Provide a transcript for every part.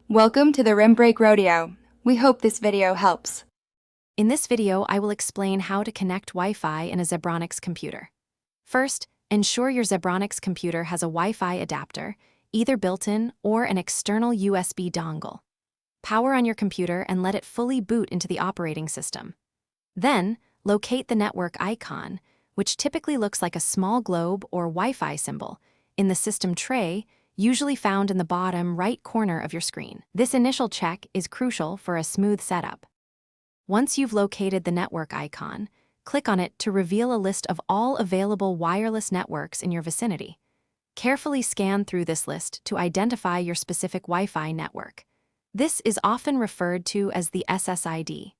Welcome to the Rim Break Rodeo. We hope this video helps. In this video, I will explain how to connect Wi-Fi in a Zebronics computer. First, ensure your Zebronics computer has a Wi-Fi adapter, either built-in or an external USB dongle. Power on your computer and let it fully boot into the operating system. Then, locate the network icon, which typically looks like a small globe or Wi-Fi symbol, in the system tray, usually found in the bottom right corner of your screen. This initial check is crucial for a smooth setup. Once you've located the network icon, click on it to reveal a list of all available wireless networks in your vicinity. Carefully scan through this list to identify your specific Wi-Fi network. This is often referred to as the SSID.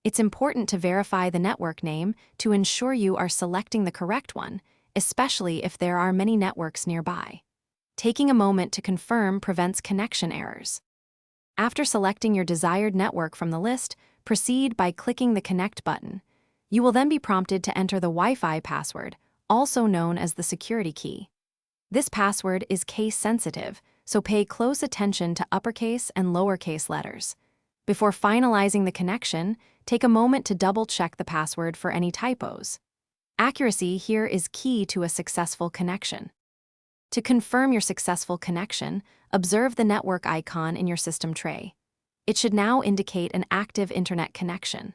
It's important to verify the network name to ensure you are selecting the correct one, especially if there are many networks nearby. Taking a moment to confirm prevents connection errors. After selecting your desired network from the list, proceed by clicking the Connect button. You will then be prompted to enter the Wi-Fi password, also known as the security key. This password is case-sensitive, so pay close attention to uppercase and lowercase letters. Before finalizing the connection, take a moment to double-check the password for any typos. Accuracy here is key to a successful connection. To confirm your successful connection, observe the network icon in your system tray. It should now indicate an active internet connection.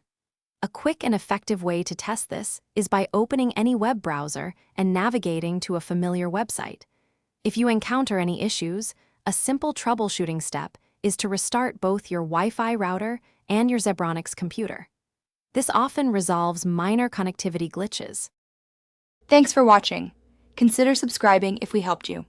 A quick and effective way to test this is by opening any web browser and navigating to a familiar website. If you encounter any issues, a simple troubleshooting step is to restart both your Wi-Fi router and your Zebronics computer. This often resolves minor connectivity glitches. Thanks for watching. Consider subscribing if we helped you.